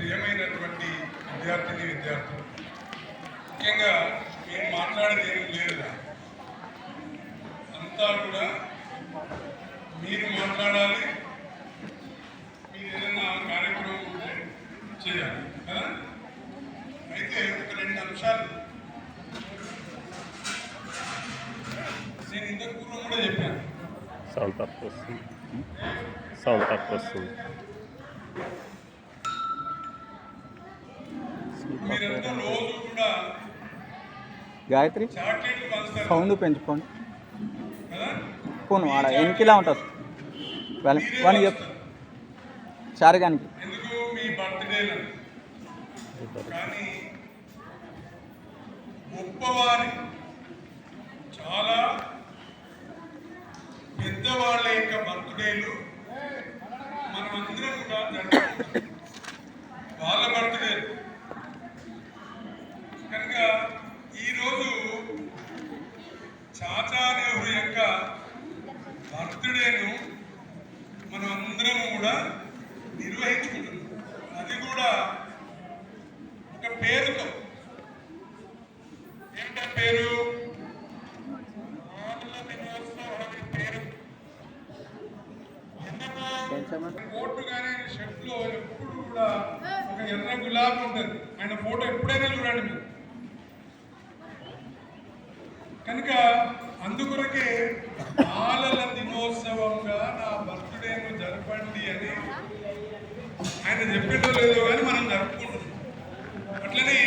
ప్రియమైనటువంటి విద్యార్థులు ముఖ్యంగా మేము మాట్లాడేది ఏం లేదు, అంతా కూడా మీరు మాట్లాడాలి, మీరు ఏదైనా కార్యక్రమం ఉంటే చేయాలి కదా. అయితే ఒక 2 అంశాలు నేను ఇంతకు పూర్వం కూడా చెప్పాను. సౌండ్ తక్కువ వస్తుంది. మీరంతా రోజు కూడా గాయత్రి చాక్లెట్లు పంచుతారు సౌండ్ పెంచుకోండి. కదా. ఫోన్ వాడ ఎన్నికిలా ఉంటుంది వానికి చెప్తా చారుగానికి. ఎందుకు మీ బర్త్డేలు కానీ గొప్పవారి చాలా పెద్దవాళ్ళ యొక్క బర్త్డేలు మనమందరం కూడా జరుపుకుంటాం, వాళ్ళ బర్త్డేలు. కనుక ఈరోజు చాచా నెహ్రూ యొక్క బర్త్డేను మనం అందరం కూడా నిర్వహించుకుంటున్నాం. అది కూడా ఒక పేరుతో. ఏంటో పేరు? పేరు కోర్టు కానీ షర్ట్లో ఎప్పుడు కూడా ఒక ఎర్ర గులాబీ ఉంటుంది. ఆయన ఫోటో ఎప్పుడైనా చూడండి మీరు. కనుక అందుకొరకే బాలల దినోత్సవంగా నా బర్త్డేను జరపండి అని ఆయన చెప్పిందో లేదో కానీ మనం జరుపుకుంటున్నాం. అట్లనే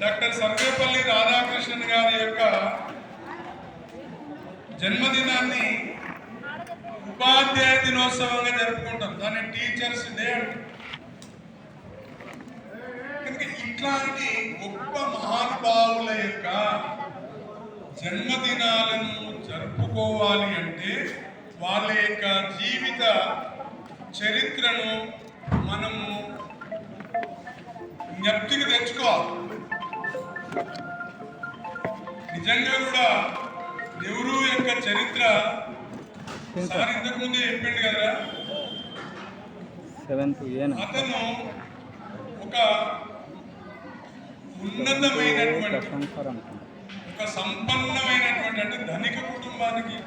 డాక్టర్ సర్వేపల్లి రాధాకృష్ణన్ గారి యొక్క జన్మదినాన్ని ఉపాధ్యాయ దినోత్సవంగా జరుపుకుంటాం, దాన్ని టీచర్స్ డే అంటారు. కనుక ఇట్లాంటి గొప్ప మహానుభావుల యొక్క జన్మదినాలను జరుపుకోవాలి అంటే వాళ్ళ యొక్క జీవిత చరిత్రను మనము జ్ఞప్తికి తెచ్చుకోవాలి. నిజంగా కూడా నెహ్రూ యొక్క చరిత్ర సార్ ఇంతకు ముందే చెప్పిండు కదా. అతను ఒక ఉన్నతమైనటువంటి ఒక సంపన్నమైనటువంటి అంటే ధనిక కుటుంబానికి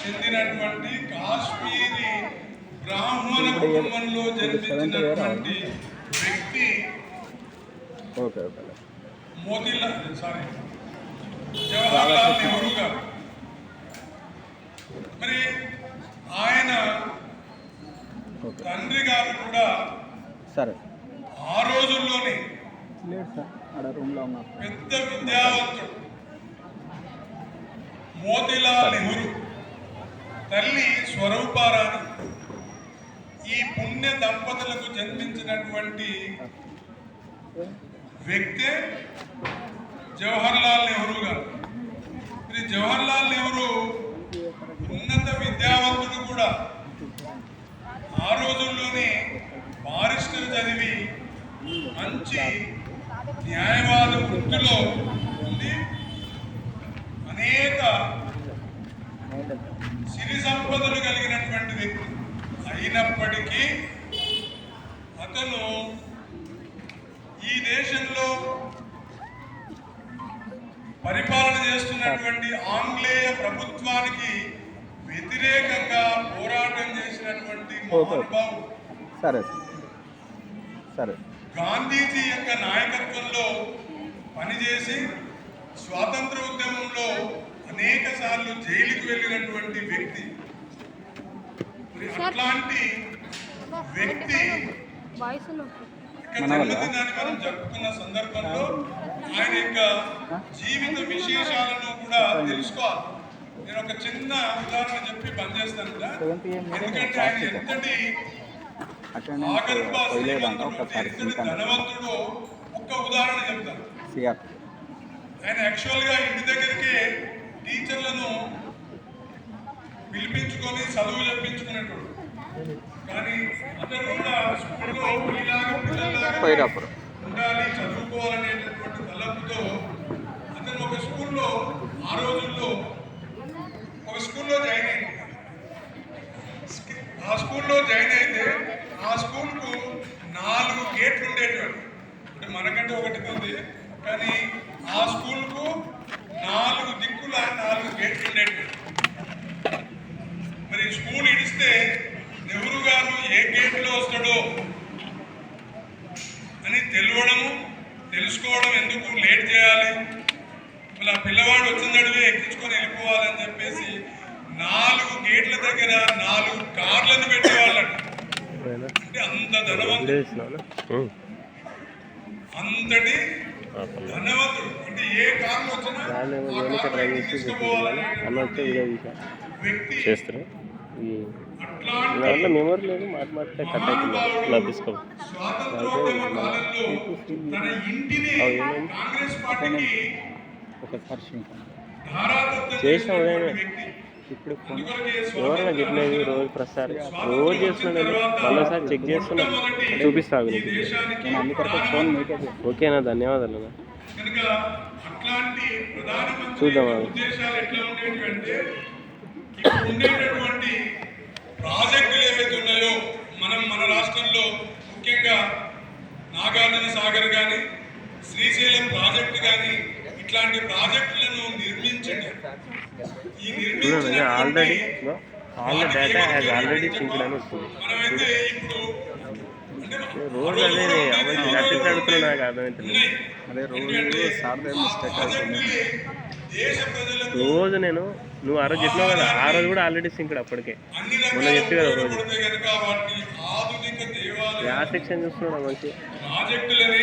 చెందినటువంటి కాశ్మీరీ బ్రాహ్మణ కుటుంబంలో జన్మించినటువంటి వ్యక్తి జవహర్లాల్ నెహ్రూ గారు. మరి ఆయన తండ్రి గారు కూడా ఆ రోజుల్లోనే పెద్ద విద్యావంతుడు మోతీలాల్ నెహ్రూ, తల్లి స్వరూపారాణి. ఈ పుణ్య దంపతులకు జన్మించినటువంటి వ్యక్తే జవహర్లాల్ నెహ్రూ గారు. మరి జవహర్లాల్ నెహ్రూ ఉన్నత విద్యావంతుడు కూడా. ఆ రోజుల్లోనే బారిస్టర్ చదివి మంచి న్యాయవాద వృత్తిలో ఉండి అనేక సిరి సంపదలు కలిగినటువంటి వ్యక్తి అయినప్పటికీ అతను ఈ దేశంలో పరిపాలన చేస్తున్నటువంటి ఆంగ్లేయ ప్రభుత్వానికి వ్యతిరేకంగా పోరాటం చేసినటువంటి మహానుభావుడు. గాంధీజీ యొక్క నాయకత్వంలో పనిచేసి స్వాతంత్ర ఉద్యమంలో అనేక సార్లు జైలుకు వెళ్ళినటువంటి వ్యక్తి. అట్లాంటి వ్యక్తి జన్మదినాన్ని మనం జరుపుకున్న సందర్భంలో ఆయన యొక్క జీవిత విశేషాలను కూడా తెలుసుకోవాలి. నేను ఒక చిన్న ఉదాహరణ చెప్పి బంద్ చేస్తాను కదా. ఎందుకంటే ఆయన ఎంతటి ఆగర్భ శ్రీమంతుడు, ఎంతటి ధనవంతుడు ఒక్క ఉదాహరణ చెప్తాను. ఆయన యాక్చువల్గా ఇంటి దగ్గరికి టీచర్లను పిలిపించుకొని చదువు చెప్పించుకునేటోడు. కానీ అతను కూడా స్కూల్లో ఉండాలి, చదువుకోవాలనేటటువంటి తలపుతో అతను ఒక స్కూల్లో ఆ రోజుల్లో ఒక స్కూల్లో జాయిన్ అయింది. ఆ స్కూల్లో జాయిన్ అయితే ఆ స్కూల్కు 4 గేట్లు ఉండేటువంటి. మనకంటే ఒకటి ఉంది, కానీ ఆ స్కూల్కు 4 దిక్కుల 4 గేట్లు ఉండేవి. మరి స్కూల్ ఇడిస్తే నెహ్రూ గారు ఏ గేట్లో వస్తాడో అని తెలుసుకోవడం ఎందుకు లేట్ చేయాలి, మళ్ళీ ఆ పిల్లవాడు వచ్చిందడివే ఎక్కించుకొని వెళ్ళిపోవాలని చెప్పేసి 4 గేట్ల దగ్గర 4 కార్లను పెట్టేవాళ్ళట. అంటే అంత ధనవంతుడు, అంతటి ధనవంతుడు. అంటే ఏ కార్లు వచ్చినా తీసుకుపోవాలి వ్యక్తి. చేస్తారు దాంట్లో మెమరీ లేదు, మాట్లాడితే కట్ అవుతుంది లభిస్తాం. స్వాతంత్రోద్యమ కాలంలో తన ఇంటిని కాంగ్రెస్ పార్టీకి ధారాదత్తం చేసిన ఉదయమే వ్యక్తి. ఇప్పుడు ఫోన్ ఎవరైనా చెప్పలేదు రోజు ప్రసారం రోజు చేస్తున్నాడు, మళ్ళీసారి చెక్ చేస్తున్నా చూపిస్తాను. నేను అందుకొరకు ఫోన్ మీకే ఓకేనా, ధన్యవాదాలు. కనుక అట్లాంటి ప్రధానమంత్రి చూద్దాం. ఉద్దేశాలు ఎట్లా ఉండేవి అంటే, ఇప్పుడు ఉండేటటువంటి ప్రాజెక్టులు ఏవైతే ఉన్నాయో మన రాష్ట్రంలో ముఖ్యంగా నాగార్జున సాగర్ కానీ శ్రీశైలం ప్రాజెక్టు కానీ ఇట్లాంటి ప్రాజెక్టులను నిర్మించండి. ఈ already data has already synced అని వస్తుంది. మనమైతే ఇప్పుడు అంటే రోజు అదే అడుగుతున్నా, నాకు అర్థమవుతుంది. అదే రోజు సార్దే మిస్టేక్ అవుతుంది. దేశ ప్రజలకు రోజు నువ్వు ఆ రోజు చెప్పినావు కదా, ఆ రోజు కూడా ఆల్రెడీ సింక్డ్ అప్పటికే. అన్ని మొన్న చెప్పి కదా రోజు రకాల కనుక వాటిని ఆధునిక దేవాలయ ఆ సెక్షన్ చూస్తున్నాడు మంచి ప్రాజెక్టులని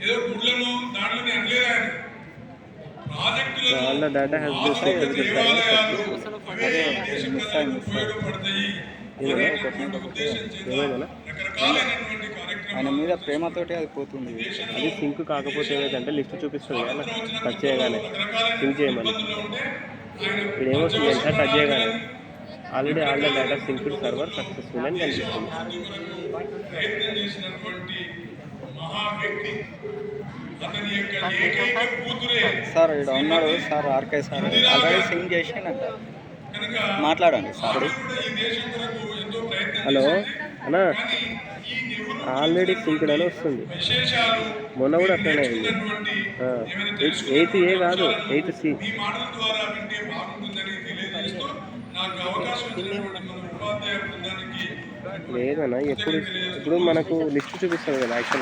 ఏదో గుడ్లను దాంట్లోనే అనలేదు ఆయన. ప్రాజెక్టులను వాళ్ళ డేటా హ్యాస్ ఆధునిక దేవాలయాలు అవే దేశ ప్రజలకు ఉపయోగపడతాయి అనేటటువంటి ఉద్దేశం చేత రకరకాలైనటువంటి ఆయన కార్యక్రమాలు మీద ప్రేమతోటి అది పోతుంది. అది సింక్ కాకపోతే ఏదంటే లిస్ట్ చూపిస్తుంది కదా, టచ్ చేయగానే సింక్ చేయమని. ఉంటే ఆయన ఇప్పుడు ఏమవుతుంది అంటే టచ్ చేయగానే already data synced server successful అని కనిపిస్తుంది. ప్రయత్నం చేసినటువంటి మహా వ్యక్తి, అతని యొక్క ఏకైక కూతురే. సార్ ఇక్కడ ఉన్నాడు sir, RK sir already sing చేసిండంట. కనుక మాట్లాడండి సార్. ఆమె కూడా ఈ దేశం కొరకు ఎంతో ప్రయత్నం హలో చేసింది. అన్నా, కానీ ఈ నెహ్రూ ఆల్రెడీ సింక్డ్ అని వస్తుంది. విశేషాలు మొన్న కూడా అట్లనే అయింది. నేర్చుకున్నటువంటి ఏమైనా 8th A కాదు 8th C. మీ మాటల ద్వారా వింటే బాగుంటుందని తెలియజేస్తూ నాకు అవకాశం ఇచ్చినటువంటి మన ఉపాధ్యాయ బృందానికి లేదన్నా, ఇప్పుడు మనకు లిస్ట్ చూపిస్తుంది కదా యాక్చువల్